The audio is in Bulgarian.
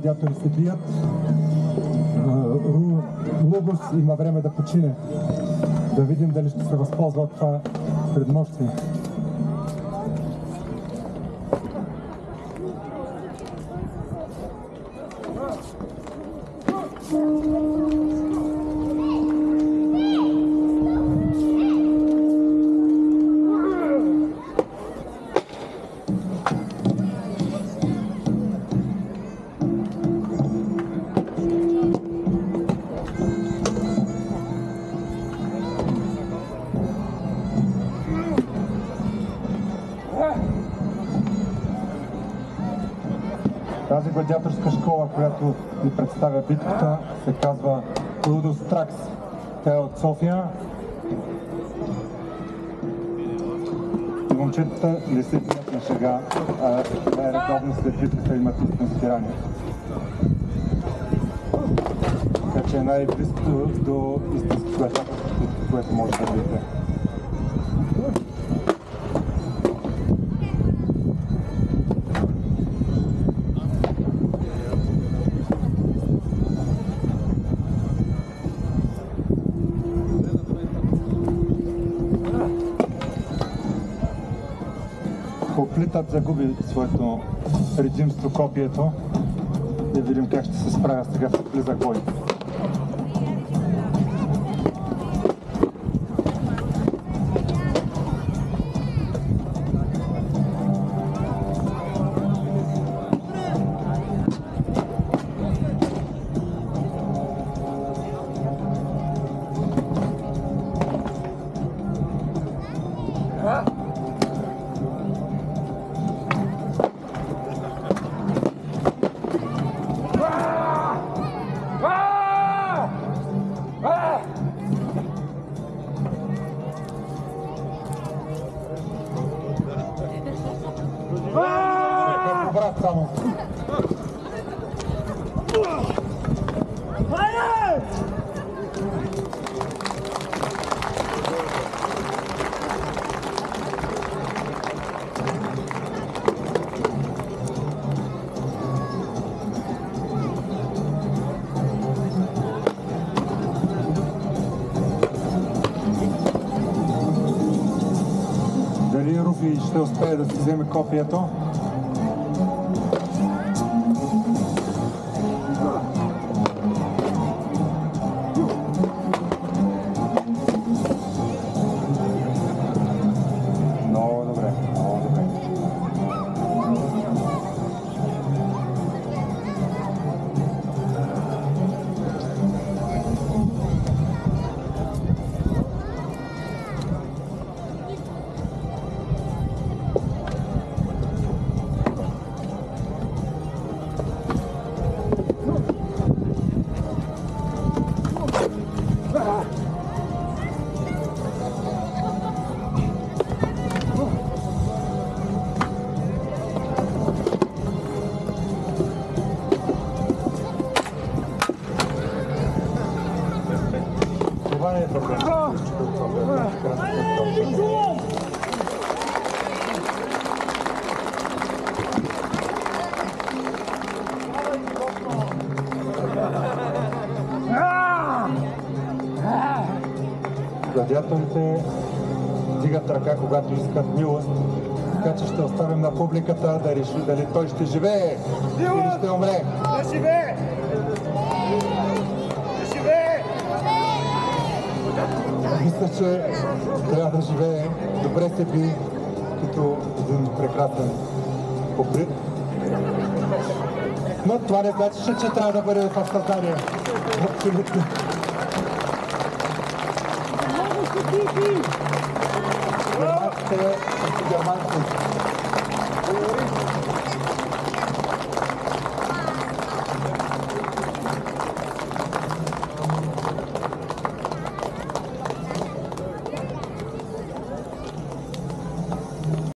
гладиатори се бият. Лугос има време да почине. Да видим дали ще се възползва от това предмощие. Тази гладиаторска школа, която ни представя битката, се казва Лудос Тракс. Тя е от София. И момчетата не се бият на шега, а най-редовно след битката имат истински рани. Така че е най-близко до истински гладиаторски битки, което може да видите. Хоплитът загуби своето предимство копието. Да видим как ще се справя сега с близък бой. Брат само. Дали Руфи ще успее да си вземе копието? Това е проблем. Гладиаторите дигат ръка, когато искат милост, така че ще оставим на публиката да реши дали той ще живее или ще умре. Да живее! Да живее! Мисля, че трябва да живее. Добре се би като един прекрасен покрит. Но това не значи, че трябва да бъде в съзнание. Абсолютно. Германците са германци.